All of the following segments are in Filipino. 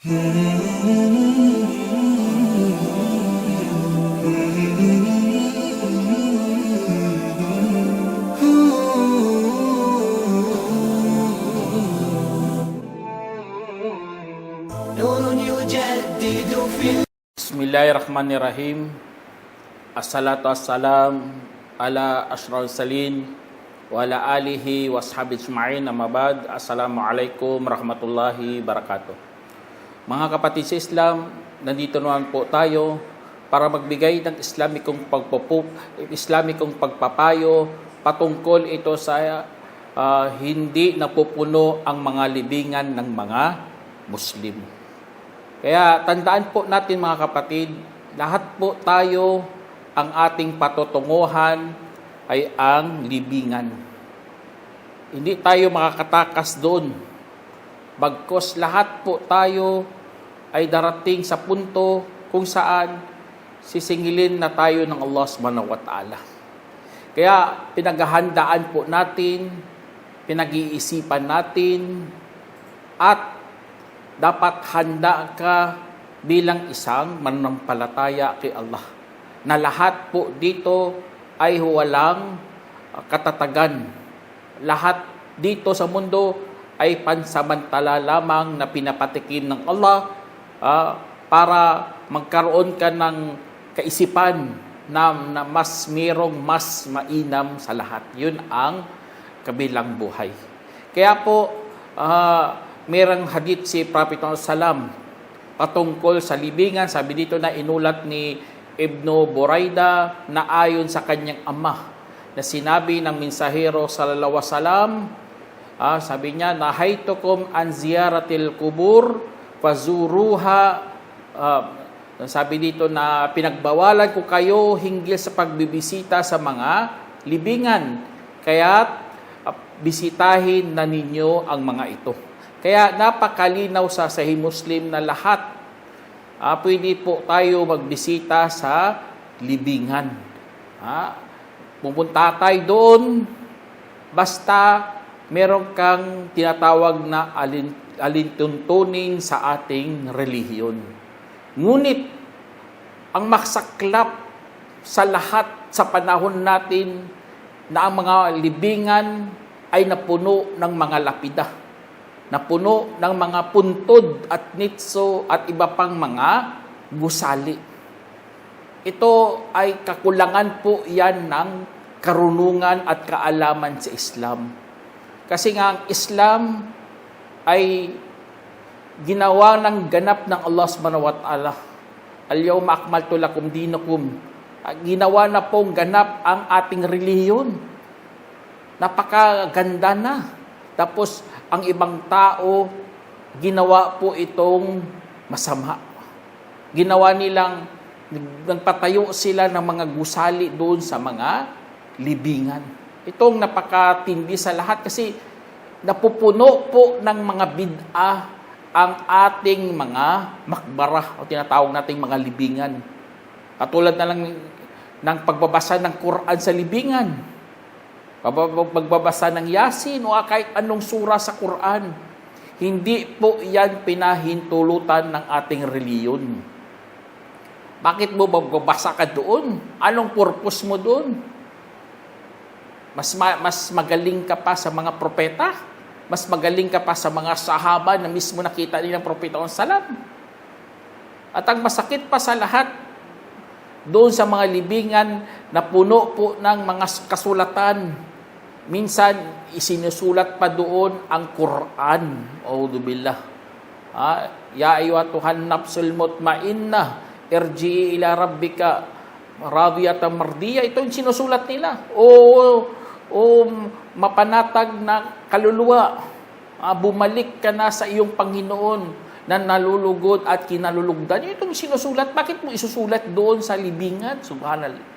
Bismillahirrahmanirrahim. Assalatu wassalam ala asyrafil salin wa ala alihi wa ashabi ajma'in, amma ba'd. Assalamualaikum warahmatullahi wabarakatuh. Mga kapatid sa Islam, nandito naman po tayo para magbigay ng Islamikong pagpapayo patungkol ito sa hindi napupuno ang mga libingan ng mga Muslim. Kaya tandaan po natin mga kapatid, lahat po tayo, ang ating patutunguhan ay ang libingan. Hindi tayo makakatakas doon. Bagkus lahat po tayo ay darating sa punto kung saan sisingilin na tayo ng Allah subhanahu wa ta'ala. Kaya pinaghahandaan po natin, pinag-iisipan natin, at dapat handa ka bilang isang mananampalataya kay Allah. Na lahat po dito ay walang katatagan. Lahat dito sa mundo ay pansamantala lamang na pinapatikim ng Allah para magkaroon ka ng kaisipan na mas mayroong mas mainam sa lahat. Yun ang kabilang buhay. Kaya po, mayroong hadith si Prophet Sallam patungkol sa libingan. Sabi dito na inulat ni Ibnu Buraida na ayon sa kanyang ama na sinabi ng mensahero sallallahu alaihi wasallam, sabi niya, nahaytukum an ziyaratil kubur fazuruha. Sabi dito na pinagbawalan ko kayo hinggil sa pagbibisita sa mga libingan, kaya bisitahin na ninyo ang mga ito. Kaya napakalinaw sa Sahih Muslim na lahat pwede po tayo magbisita sa libingan. Pupunta tayo doon basta meron kang tinatawag na alintuntunin sa ating relihiyon. Ngunit ang masaklap sa lahat sa panahon natin na ang mga libingan ay napuno ng mga lapida, napuno ng mga puntod at nitso at iba pang mga gusali. Ito ay kakulangan po yan ng karunungan at kaalaman sa Islam. Kasi nga ang Islam ay ginawa ng ganap ng Allah subhanahu wa ta'ala. Al-yawma akmaltu lakum dinakum. Ginawa na pong ganap ang ating relihiyon. Napakaganda na. Tapos ang ibang tao, ginawa po itong masama. Ginawa nilang, nagpatayo sila ng mga gusali doon sa mga libingan. Itong napakatindi sa lahat kasi napupuno po ng mga bid'ah ang ating mga makbarah o tinatawag nating mga libingan. Katulad na lang ng pagbabasa ng Quran sa libingan, pagbabasa ng Yasin o kahit anong sura sa Quran. Hindi po yan pinahintulutan ng ating reliyon. Bakit mo magbabasa ka doon? Anong purpose mo doon? Mas magaling ka pa sa mga propeta? Mas magaling ka pa sa mga sahaba na mismo nakita nilang propeta ng salam? At ang masakit pa sa lahat, doon sa mga libingan na puno po ng mga kasulatan, minsan isinusulat pa doon ang Quran. A'udhu billah. Ya ayyuhatuhan nafsul mutmainnah, irji'i ila rabbika radiyatan mardiyah. Ito yung sinusulat nila. O mapanatag na kaluluwa, bumalik ka na sa iyong Panginoon na nalulugod at kinalulugdan. Itong sinusulat, bakit mo isusulat doon sa libingan? Subhanallah.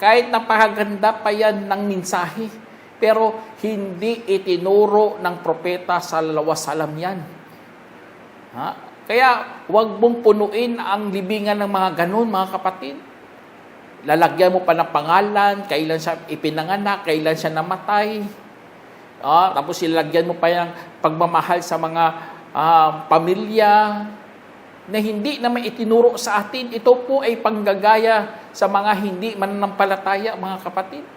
Kahit napakaganda pa yan ng mensahe, pero hindi itinuro ng propeta sallallahu alaihi wasallam yan. Kaya huwag mong punuin ang libingan ng mga ganun, mga kapatid. Lalagyan mo pa ng pangalan, kailan siya ipinanganak, kailan siya namatay. Tapos ilalagyan mo pa yung pagmamahal sa mga pamilya, na hindi naman itinuro sa atin. Ito po ay panggagaya sa mga hindi mananampalataya, mga kapatid.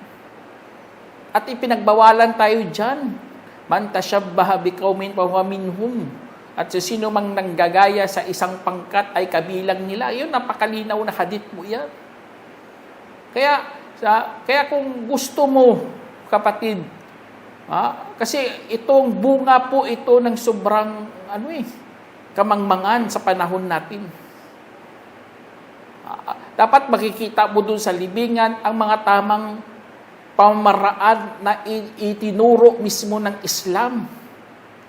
At ipinagbawalan tayo dyan. Man tashabbaha biqaumin fahuwa minhum. At sino mang nanggagaya sa isang pangkat ay kabilang nila. Yun, napakalinaw na hadith mo yan. Kaya kung gusto mo, kapatid, kasi itong bunga po ito ng sobrang kamangmangan sa panahon natin. Dapat makikita mo dun sa libingan ang mga tamang pamaraan na itinuro mismo ng Islam.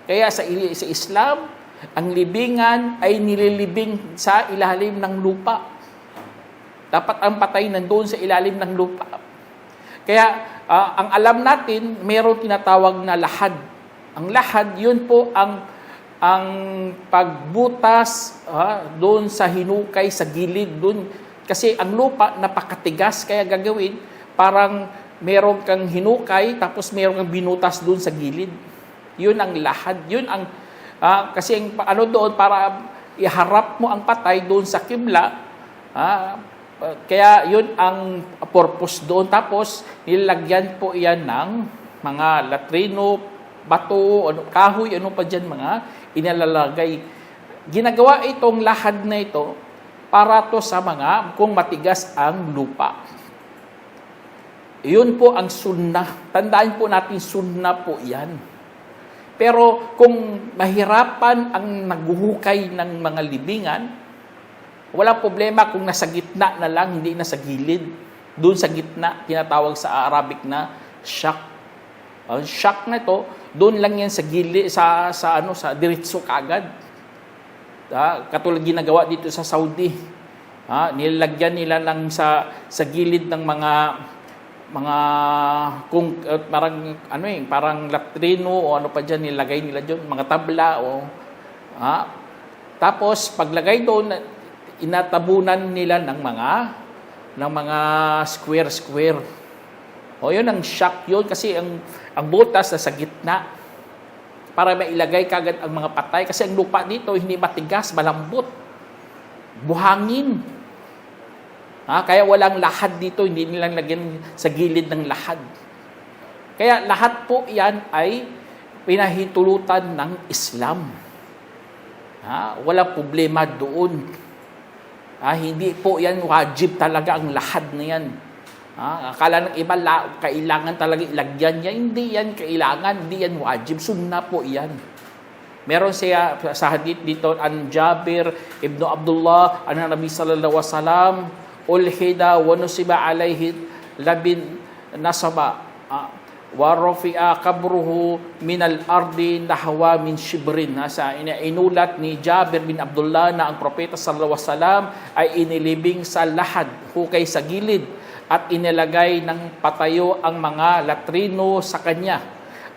Kaya sa Islam, ang libingan ay nililibing sa ilalim ng lupa. Dapat ang patay nandoon sa ilalim ng lupa. Kaya ang alam natin, mayroong tinatawag na lahad. Ang lahad, yun po ang pagbutas doon sa hinukay, sa gilid doon. Kasi ang lupa napakatigas, kaya gagawin, parang meron kang hinukay, tapos meron kang binutas doon sa gilid. Yun ang lahad. Yun ang, kasi doon, para iharap mo ang patay doon sa kibla, kaya yun ang purpose doon. Tapos, nilagyan po yan ng mga latrino, bato, kahoy, ano pa dyan mga inalalagay. Ginagawa itong lahad na ito para to sa mga kung matigas ang lupa. Yun po ang sunnah. Tandaan po natin, sunnah po yan. Pero kung mahirapan ang naghuhukay ng mga libingan, walang problema kung nasa gitna na lang, hindi na sa gilid. Doon sa gitna, tinatawag sa Arabic na shak. Ang shak na ito, doon lang yan sa gilid, sa diretso kaagad. Katulad ginagawa dito sa Saudi. Nilagyan nila lang sa gilid ng mga kung parang latrino o ano pa diyan nilagay nila diyon, mga tabla tapos paglagay doon, inatabunan nila ng mga square. Yun ang shock yun, kasi ang butas na sa gitna para mailagay kagad ang mga patay, kasi ang lupa dito hindi matigas, malambot, buhangin. Kaya walang lahad dito, hindi nilang lagyan sa gilid ng lahad. Kaya lahat po yan ay pinahintulutan ng Islam. Walang problema doon. Hindi po yan wajib talaga ang lahad na yan. Akala ng iba, kailangan talaga ilagyan niya. Hindi yan kailangan, hindi yan wajib. Sunnah po yan. Meron siya sa hadith dito, an Jabir ibn Abdullah, an Nabi sallallahu alaihi wasallam, ulhida wa nusiba alayhi labin nasaba wa rafi'a qabruhu min al-ardi nahwa min shibrin. Sa inulat ni Jabir bin Abdullah na ang propeta sallallahu alaihi wasallam ay inilibing sa lahad, hukay sa gilid, at inilagay ng patayo ang mga latrino sa kanya,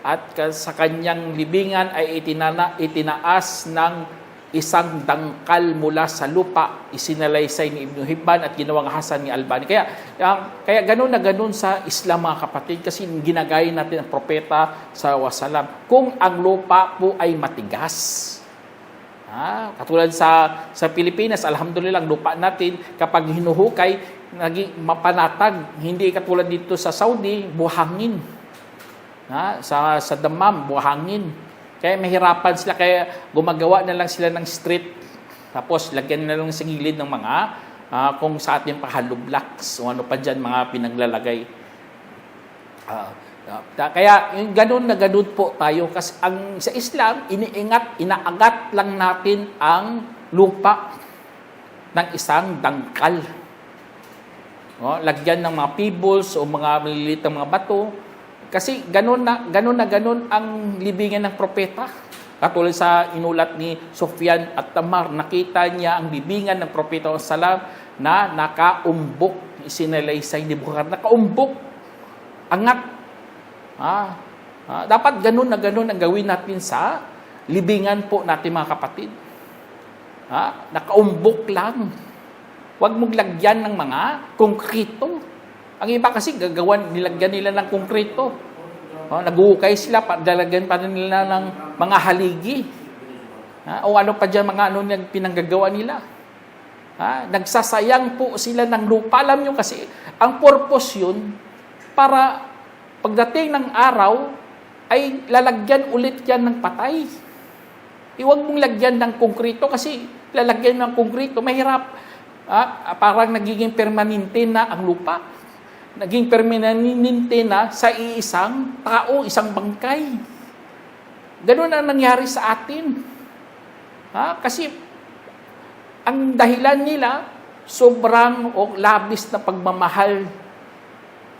at sa kanyang libingan ay itinaas ng isang dangkal mula sa lupa. Isinalaysay ni Ibn Hibban at ginawang Hasan ni Albani. Kaya ganun na ganun sa Islam, mga kapatid, kasi ginagaya natin ang propeta sallallahu alaihi wasallam kung ang lupa po ay matigas. Katulad sa Pilipinas, alhamdulillah, ang lupa natin kapag hinuhukay, naging mapanatag. Hindi katulad dito sa Saudi, buhangin. Sa Dammam, buhangin. Kaya mahirapan sila, kaya gumagawa na lang sila ng street, tapos lagyan na lang sa gilid ng mga kung sa ating hollow blocks o ano pa dyan, mga pinaglalagay. Kaya yung ganun na ganun po tayo, kasi sa Islam, inaagat lang natin ang lupa ng isang dangkal. Lagyan ng mga pebbles o mga maliliit na mga bato. Kasi ganun ang libingan ng propeta. Katulad sa inulat ni Sufyan at Tamar, nakita niya ang libingan ng propeta sallam na nakaumbok. Isinalaysay ni Bukhari, nakaumbok, angat. Dapat ganun ang gawin natin sa libingan po natin, mga kapatid. Nakaumbok lang. Huwag mong lagyan ng mga konkrito. Ang iba kasi nilagyan nila ng konkrito. Nag-uukay sila, dalagyan pa nila ng mga haligi. O ano pa dyan mga ano yung pinanggagawa nila. Nagsasayang po sila ng lupa. Alam nyo kasi, ang purpose yun, para pagdating ng araw, ay lalagyan ulit yan ng patay. Iwag mong lagyan ng konkrito kasi lalagyan ng konkrito, mahirap. Parang nagiging permanente na ang lupa. Naging permanente na sa iisang tao, isang bangkay. Ganun ang nangyari sa atin. Kasi ang dahilan nila, sobrang labis na pagmamahal.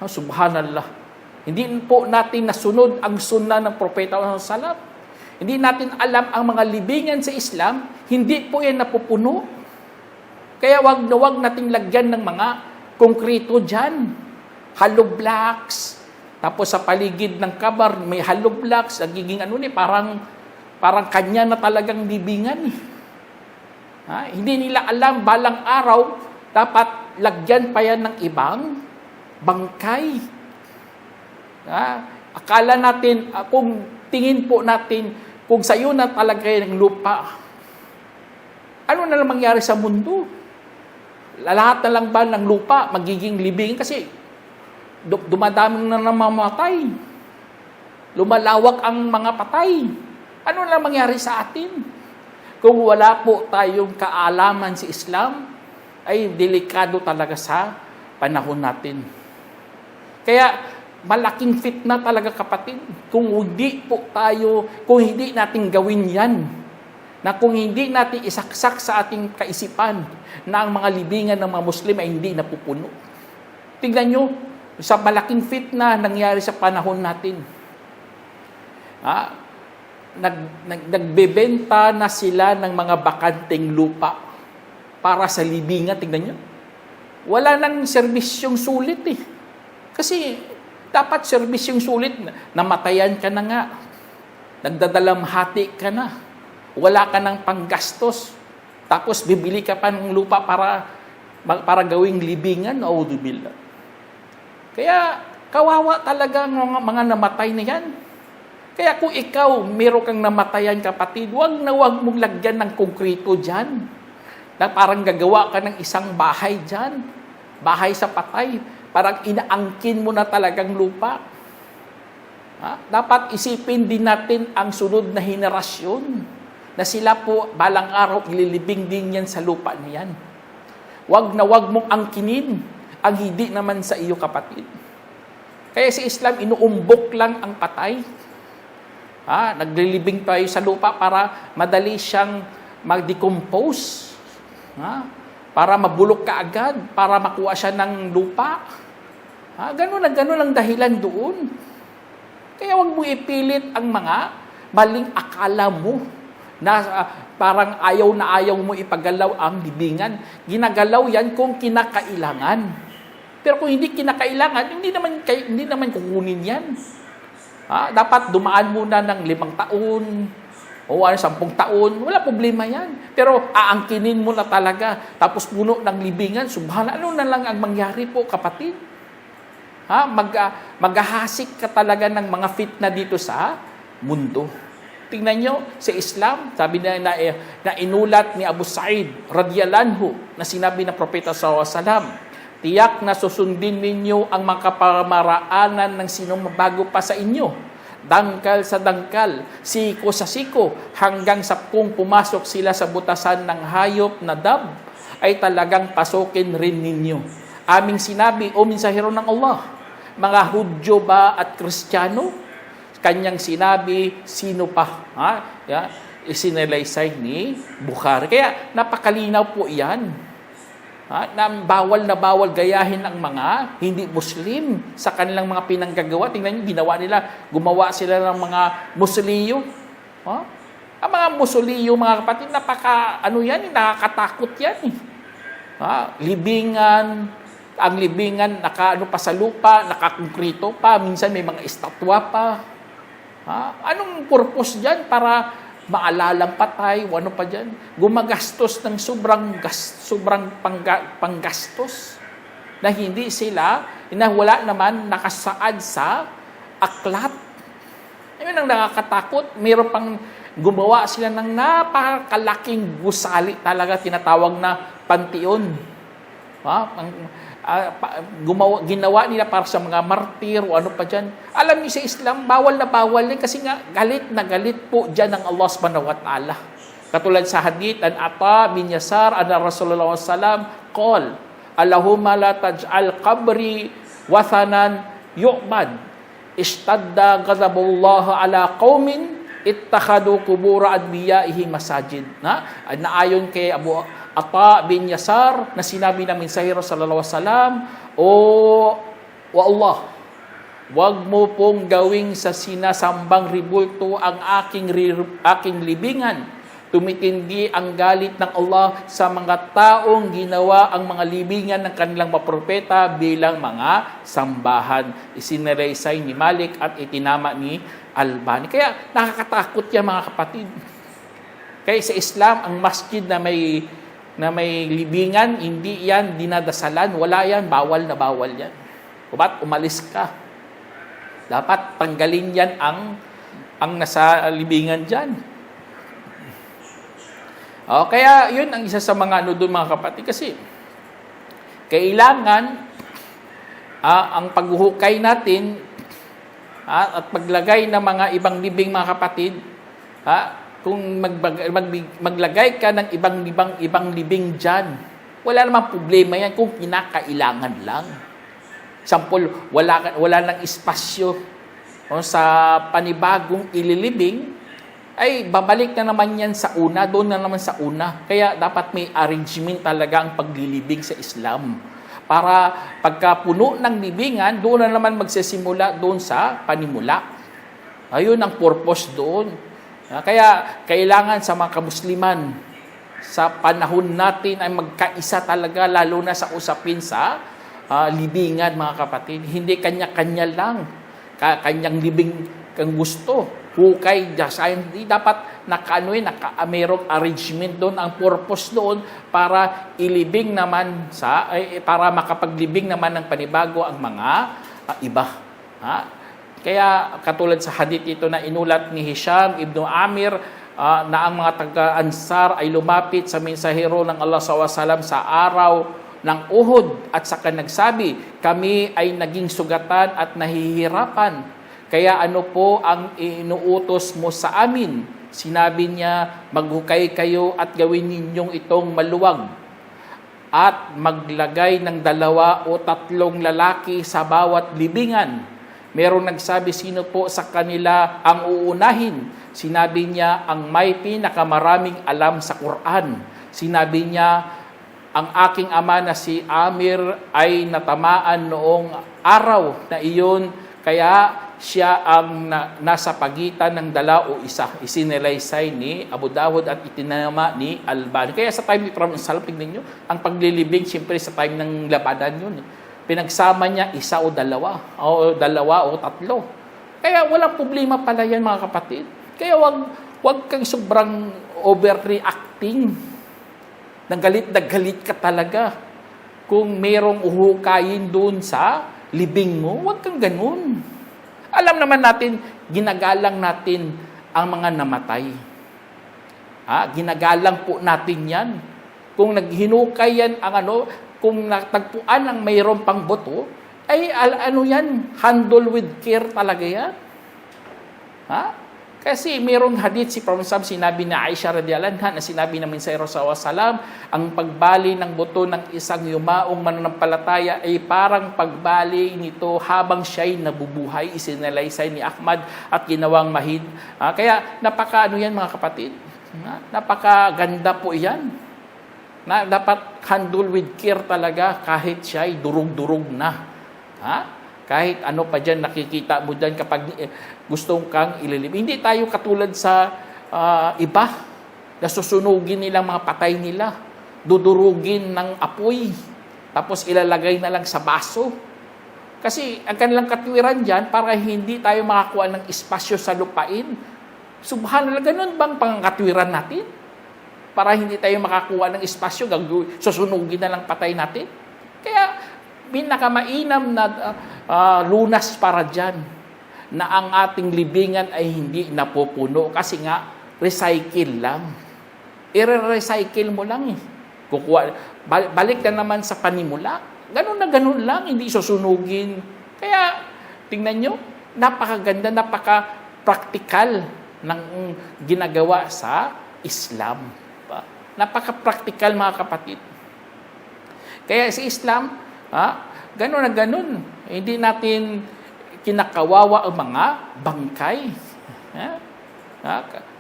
Subhanallah. Hindi po natin nasunod ang sunnah ng Propeta Sallallahu. Hindi natin alam ang mga libingan sa Islam, hindi po yan napupuno. Kaya wag nating lagyan ng mga konkrito dyan. Hollow blocks. Tapos sa paligid ng kabar, may hollow blocks. Nagiging parang kanya na talagang libingan. Hindi nila alam, balang araw, dapat lagyan pa yan ng ibang bangkay. Akala natin, kung tingin po natin, kung sa'yo na talaga yung lupa, ano na lang mangyari sa mundo? Lahat na lang ba ng lupa magiging libingan? Kasi dumadami na namamatay. Lumalawak ang mga patay. Ano na mangyari sa atin? Kung wala po tayong kaalaman sa Islam, ay delikado talaga sa panahon natin. Kaya malaking fitna talaga kapatid. Kung hindi natin gawin yan, na kung hindi natin isaksak sa ating kaisipan na ang mga libingan ng mga Muslim ay hindi napupuno. Tingnan nyo, sa malaking fitna nangyari sa panahon natin. Nagbebenta na sila ng mga bakanting lupa para sa libingan. Tingnan nyo. Wala nang serbisyong sulit eh. Kasi dapat serbisyong sulit. Namatayan ka na nga. Nagdadalamhati ka na. Wala ka ng panggastos. Tapos bibili ka pa ng lupa para gawing libingan. Auzubillah. Kaya kawawa talaga ang mga namatay na yan. Kaya kung ikaw, meron kang namatayan kapatid, wag mong lagyan ng konkrito dyan. Na parang gagawa ka ng isang bahay dyan. Bahay sa patay. Parang inaangkin mo na talagang lupa. Dapat isipin din natin ang sunod na henerasyon. Na sila po, balang araw, ililibing din yan sa lupa niyan. Wag mong angkinin ang hindi naman sa iyo kapatid. Kaya sa Islam, inuumbok lang ang patay. Naglilibing tayo sa lupa para madali siyang mag-decompose. Para mabulok ka agad, para makuha siya ng lupa. Ganun ang dahilan doon. Kaya huwag mo ipilit ang mga maling akala mo na parang ayaw mo ipagalaw ang libingan. Ginagalaw yan kung kinakailangan. Pero kung hindi kinakailangan, hindi naman kukunin yan. Dapat dumaan muna ng 5 taon o 10 taon. Wala problema yan. Pero aangkinin mo na talaga. Tapos puno ng libingan. Subhanallah, ano na lang ang mangyari po, kapatid? Maghahasik ka talaga ng mga fitna dito sa mundo. Tingnan nyo, sa Islam, sabi na inulat ni Abu Sa'id radhiyallahu anhu, na sinabi ng Propeta sallallahu alaihi wasallam, tiyak na susundin ninyo ang mga kapamaraanan ng sino mabago pa sa inyo. Dangkal sa dangkal, siko sa siko, hanggang sa kung pumasok sila sa butasan ng hayop na dab, ay talagang pasukin rin ninyo. Aming sinabi, o mensahero ng Allah, mga Hudyo ba at Kristiyano? Kanyang sinabi, sino pa? Isinalaysay ni Bukhari. Kaya napakalinaw po yan. Na bawal gayahin ang mga hindi Muslim sa kanilang mga pinanggagawa. Tingnan niyo, ginawa nila, gumawa sila ng mga musuliyo. Ang mga musuliyo, mga kapatid, nakakatakot yan. Libingan, ang libingan, pa sa lupa, nakakonkrito pa, minsan may mga estatwa pa. Anong purpose dyan? Para maalalang patay, o ano pa dyan? Gumagastos ng sobrang panggastos na hindi sila, wala naman nakasaad sa aklat. Ayun ang nakakatakot. Mayroon pang Gumawa sila ng napakalaking gusali talaga, tinatawag na panteon. Ginawa nila para sa mga martir o ano pa dyan. Alam niyo sa Islam, bawal na bawal yan kasi nga galit na galit po dyan ng Allah subhanahu wa ta'ala. Katulad sa hadith, an Ata bin Yasar, an Rasulullah sallam, qol, Allahumma la taj'al qabri wathanan yu'bad. Ishtadda ghadabullah ala qaumin ittakhadu qubura adbiya'ihi masajid. Naayon kay Abu Ata bin Yasar na sinabi ng mensahero sallallahu alaihi wasallam, wa Allah, wag mo pong gawing sa sinasambang ribulto ang aking libingan. Tumitindi ang galit ng Allah sa mga taong ginawa ang mga libingan ng kanilang mga propeta bilang mga sambahan. Isineraysay ni Malik at itinama ni Albani. Kaya nakakatakot yan mga kapatid. Kaya sa Islam, ang masjid na may libingan, hindi yan dinadasalan, wala yan, bawal na bawal yan. Ba't umalis ka? Dapat tanggalin yan ang nasa libingan dyan. Kaya yun ang isa sa mga doon mga kapatid. Kasi kailangan ang paghuhukay natin at paglagay ng mga ibang libing mga kapatid, kung maglagay ka ng ibang libing dyan, wala namang problema yan kung kinakailangan lang. Example, wala nang espasyo sa panibagong ililibing, ay babalik na naman yan sa una, doon na naman sa una. Kaya dapat may arrangement talaga ang paglilibing sa Islam. Para pagka puno ng libingan, doon na naman magsisimula doon sa panimula. Ayun ang purpose doon. Kaya kailangan sa mga kamusliman, sa panahon natin ay magkaisa talaga, lalo na sa usapin sa libingan mga kapatid. Hindi kanya-kanya lang. Kanyang libing kang gusto. Hukay, hindi dapat mayroong arrangement doon. Ang purpose doon para ilibing naman para makapaglibing naman ng panibago ang mga iba. Kaya katulad sa hadith ito na inulat ni Hisham ibn Amir, na ang mga taga-Ansar ay lumapit sa mensahero ng Allah SAW sa araw ng Uhud at saka nagsabi, kami ay naging sugatan at nahihirapan. Kaya ano po ang inuutos mo sa amin? Sinabi niya, maghukay kayo at gawin ninyong itong maluwag at maglagay ng 2 o 3 lalaki sa bawat libingan. Merong nagsabi, sino po sa kanila ang uunahin? Sinabi niya, ang may pinakamaraming alam sa Quran. Sinabi niya, ang aking ama na si Amir ay natamaan noong araw na iyon, kaya siya ang nasa pagitan ng 2 o 1. Isinelaysay ni Abu Dawud at itinama ni Albani. Kaya sa time ni Prophet Sallallahu Alaihi Wasallam, ang paglilibing, siyempre sa time ng labanan yun. Pinagsama niya 1 o 2, o 2 o 3. Kaya walang problema pala yan mga kapatid. Kaya wag kang sobrang overreacting. Nagalit na galit ka talaga. Kung merong uhukayin doon sa libing mo, wag kang ganun. Alam naman natin, ginagalang natin ang mga namatay. Ginagalang po natin yan. Kung naghinukay yan kung natagpuan ang mayroong pang boto, ay yan, handle with care talaga yan. Kasi mayroong hadith si Prophet sinabi na Aisha radhiyallahu anha na sinabi namin sa Rasulullah sallam, ang pagbali ng buto ng isang yumaong mananampalataya ay parang pagbali nito habang siya'y nabubuhay. Isinalaysay ni Ahmad at ginawang mahid. Kaya yan mga kapatid. Napakaganda po yan. Na dapat handle with care talaga kahit siya'y durug-durug na. Kahit ano pa dyan, nakikita mo dyan kapag gustong kang ililibing. Hindi tayo katulad sa iba na susunugin nilang mga patay nila, dudurugin ng apoy, tapos ilalagay na lang sa baso. Kasi ang kanilang katwiran dyan, para hindi tayo makakuha ng espasyo sa lupain. Subhanallah, ganun bang pangkatwiran natin? Para hindi tayo makakuha ng espasyo, susunugin na lang patay natin? Kaya, pinakamainam na lunas para dyan na ang ating libingan ay hindi napupuno. Kasi nga, recycle lang. I-recycle mo lang eh. Balik na naman sa panimula. Ganun na ganun lang, hindi susunugin. Kaya, tingnan nyo, napakaganda, napaka-practical ng ginagawa sa Islam. Napaka-practical, mga kapatid. Kaya sa Islam, ganun na ganun. Hindi natin kinakawawa ang mga bangkay.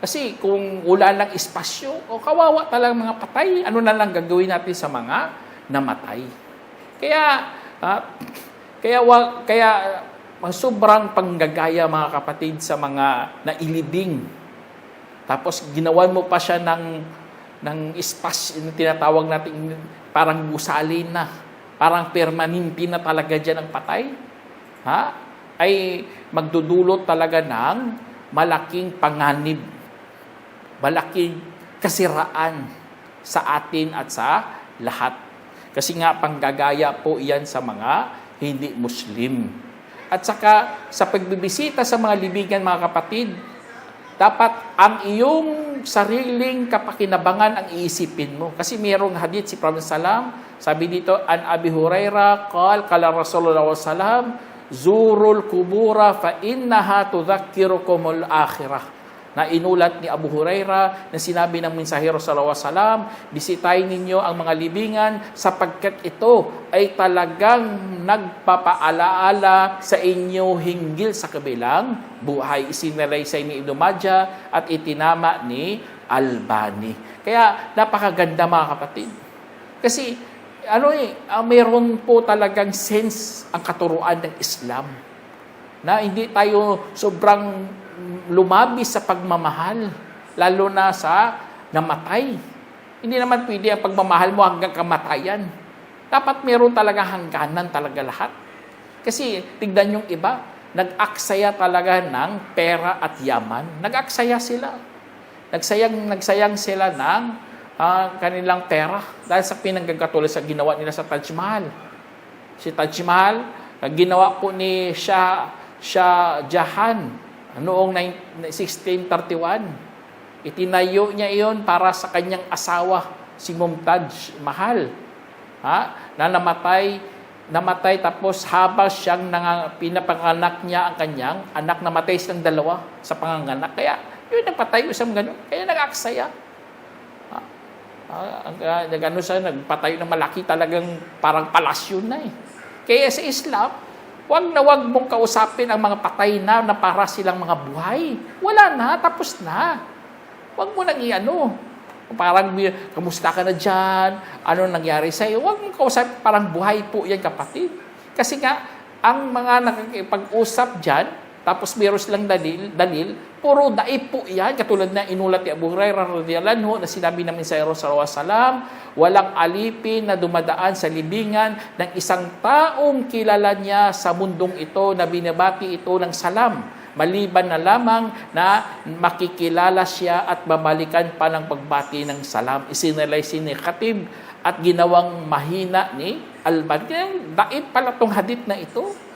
Kasi kung wala lang espasyo, o kawawa talagang mga patay, ano na lang gagawin natin sa mga namatay. Kaya sobrang panggagaya, mga kapatid, sa mga nailibing. Tapos ginawan mo pa siya ng espasyo, tinatawag natin parang gusali na, parang permanente na talaga dyan ang patay. Ay magdudulot talaga ng malaking panganib, malaking kasiraan sa atin at sa lahat. Kasi nga panggagaya po iyan sa mga hindi Muslim. At saka sa pagbibisita sa mga libingan, mga kapatid, dapat ang iyong sariling kapakinabangan ang iisipin mo. Kasi mayroong hadith si Prophet Salam, sabi dito, an Abi Hurairah, qala Rasulullah sallam, zurul kubura fa innaha tudhakkirukumul akhirah. Na inulat ni Abu Hurairah na sinabi ng mensahero sallallahu alaihi wasallam, bisitahin ninyo ang mga libingan sapagkat ito ay talagang nagpapaalaala sa inyo hinggil sa kabilang buhay. Isinalaysay ni Ibn Majah at itinama ni Albani. Kaya napakaganda, mga kapatid. Kasi mayroon po talagang sense ang katuruan ng Islam. Na hindi tayo sobrang lumabis sa pagmamahal, lalo na sa namatay. Hindi naman pwede ang pagmamahal mo hanggang kamatayan. Dapat meron talaga hangganan talaga lahat. Kasi tignan yung iba, nag-aksaya talaga ng pera at yaman. Nag-aksaya sila. Nagsayang sila ng kanilang pera dahil sa pinanggagatulad sa ginawa nila sa Taj Mahal. Si Taj Mahal, ginawa po ni Shah Jahan noong 1631. Itinayo niya iyon para sa kanyang asawa, si Mumtaz Mahal. Na namatay tapos habang siyang pinapanganak niya ang kanyang anak, namatay silang dalawa sa panganganak. Kaya yun, nagpatay isang gano'n. Kaya nag-aksaya. Nagpatay ng malaki, talagang parang palasyo na eh. Kaya sa Islam, wag mong kausapin ang mga patay na para silang mga buhay. Wala na, tapos na. Wag mo nang parang kamusta ka na dyan, ano nangyari sa'yo. Wag mong kausapin, parang buhay po yan, kapatid. Kasi nga, ang mga nakikipag-usap dyan, tapos meron silang dalil, puro daip po yan. Katulad na inulat ni Abu Hurairah radhiyallahu anhu na sinabi namin sa Rasulullah sallallahu alaihi wasallam, walang alipin na dumadaan sa libingan ng isang taong kilala niya sa mundong ito na binabati ito ng salam, maliban na lamang na makikilala siya at babalikan pa ng pagbati ng salam. Isinalaysay ni Khatib at ginawang mahina ni Albani. Daip pala tong hadith na ito.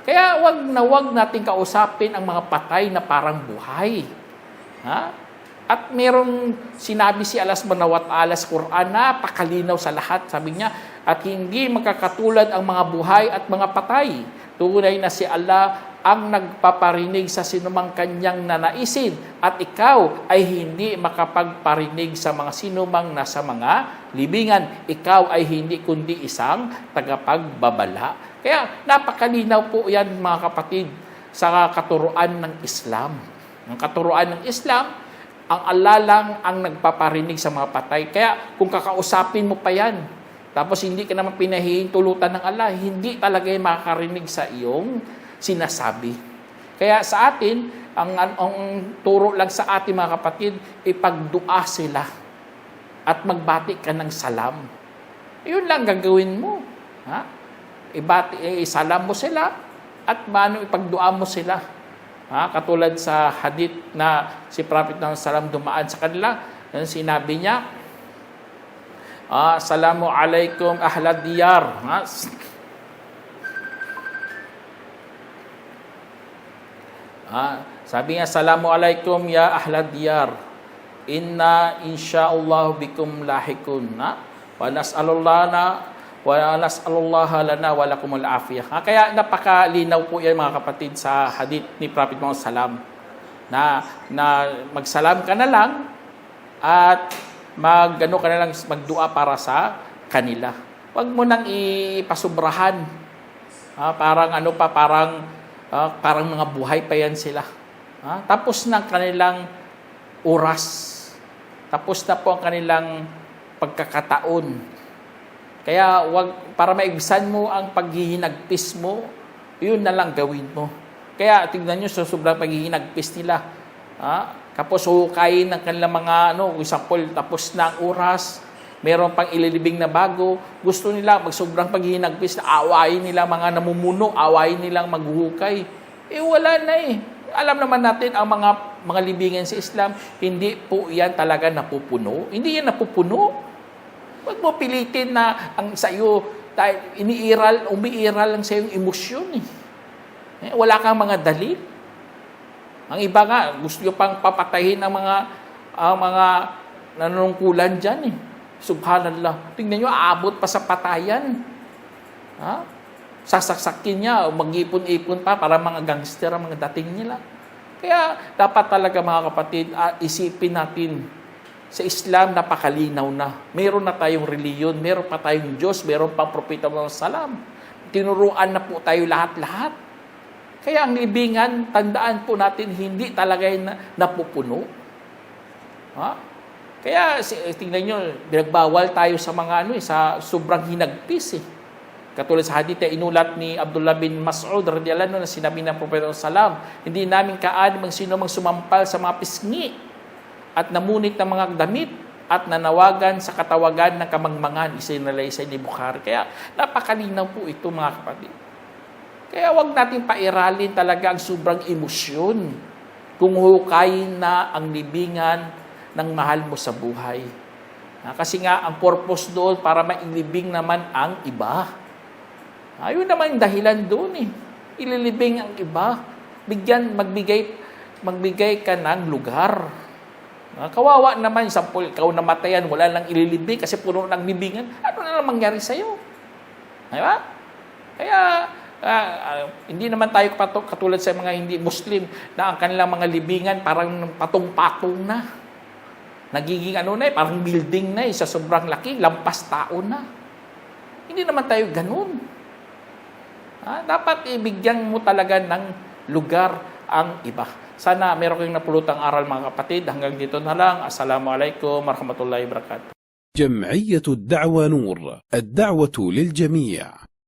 Kaya wag natin kausapin ang mga patay na parang buhay. At merong sinabi si Allah subhanahu wa ta'ala sa Quran, napakalinaw sa lahat. Sabi niya, at hindi magkakatulad ang mga buhay at mga patay. Tunay na si Allah ang nagpaparinig sa sinumang kanyang nanaisin at ikaw ay hindi makapagparinig sa mga sinumang nasa mga libingan. Ikaw ay hindi kundi isang tagapagbabala. Kaya napakalinaw po yan, mga kapatid, sa katuruan ng Islam. Ang katuruan ng Islam, ang Allah lang ang nagpaparinig sa mga patay. Kaya kung kakausapin mo pa yan, tapos hindi ka naman pinahihintulutan ng Allah, hindi talaga yung makakarinig sa iyong sinasabi. Kaya sa atin, ang turo lang sa atin, mga kapatid, ipagdua sila at magbati ka ng salam. Yun lang gagawin mo. Isalam mo sila at paano ipagdua mo sila. Katulad sa hadith na si Prophet ng salam dumaan sa kanila, sinabi niya, Assalamu alaikum ahlad diyar. Sabi niya, Assalamu alaikum ya ahlad diyar. inna insyaallah bikum lahikun na wa nas'alullaha lana wa lakumul afiyah. Kaya napakalinaw po yan mga kapatid sa hadith ni Prophet Muhammad salam na magsalam ka na lang at magdua para sa kanila. Huwag mo nang ipasubrahan. Parang mga buhay pa yan sila. Tapos na ang kanilang oras. Tapos na po ang kanilang pagkakataon. Kaya para maibsan mo ang paghihinagpis mo, yun na lang gawin mo. Kaya tingnan nyo sa sobrang paghihinagpis nila. Tapos hukayin ng kanilang mga, example, tapos na ang oras, meron pang ililibing na bago, gusto nila magsobrang paghihinagpis na awayin nila mga namumuno, awayin nilang maghuhukay. Wala na eh. Alam naman natin ang mga libingan sa Islam, hindi po yan talaga napupuno. Hindi yan napupuno. Huwag mo pilitin na ang sa iyo, dahil umiiral lang sa iyong emosyon. Wala kang mga dalil. Ang iba nga, gusto nyo pang papatayin ang mga nanunungkulan dyan. Subhanallah. Tingnan nyo, aabot pa sa patayan. Sasaksakin niya, mag-ipon-ipon pa para mga gangster ang mga dating nila. Kaya dapat talaga mga kapatid, isipin natin, sa Islam, napakalinaw na. Meron na tayong reliyon, meron pa tayong Diyos, meron pang propeta ng salam. Tinuruan na po tayo lahat-lahat. Kaya ang libingan, tandaan po natin, hindi talaga napupuno. Kaya, tingnan nyo, binagbawal tayo sa mga sa sobrang hinagpis. Katulad sa hadith na inulat ni Abdullah bin Mas'ud, radiyallahu anhu, na sinabi ng propeta ng salam, hindi namin kaan sino mang sumampal sa mga pisngi at namunit ng mga damit at nanawagan sa katawagan ng kamangmangan, isinalaysay ni Bukhari. Kaya napakalinaw po ito mga kapatid. Kaya wag natin pairalin talaga ang sobrang emosyon kung hukayin na ang libingan ng mahal mo sa buhay. Kasi nga ang purpose doon para mailibing naman ang iba. Ayun naman yung dahilan doon ililibing ang iba. Magbigay ka ng lugar. Kawawa naman, sampol, ikaw namatayan, wala lang ililibing kasi puno ng libingan. Ano na lang mangyari sa'yo? Diba? Kaya, hindi naman tayo katulad sa mga hindi Muslim na ang kanilang mga libingan parang patong-patong na. Nagiging parang building na sa sobrang laki, lampas tao na. Hindi naman tayo ganun. Dapat ibigyan mo talaga ng lugar ang iba. Sana meron kayong napulutang aral mga kapatid. Hanggang dito na lang. Assalamualaikum warahmatullahi wabarakatuh. جمعية الدعوة نور، الدعوة للجميع.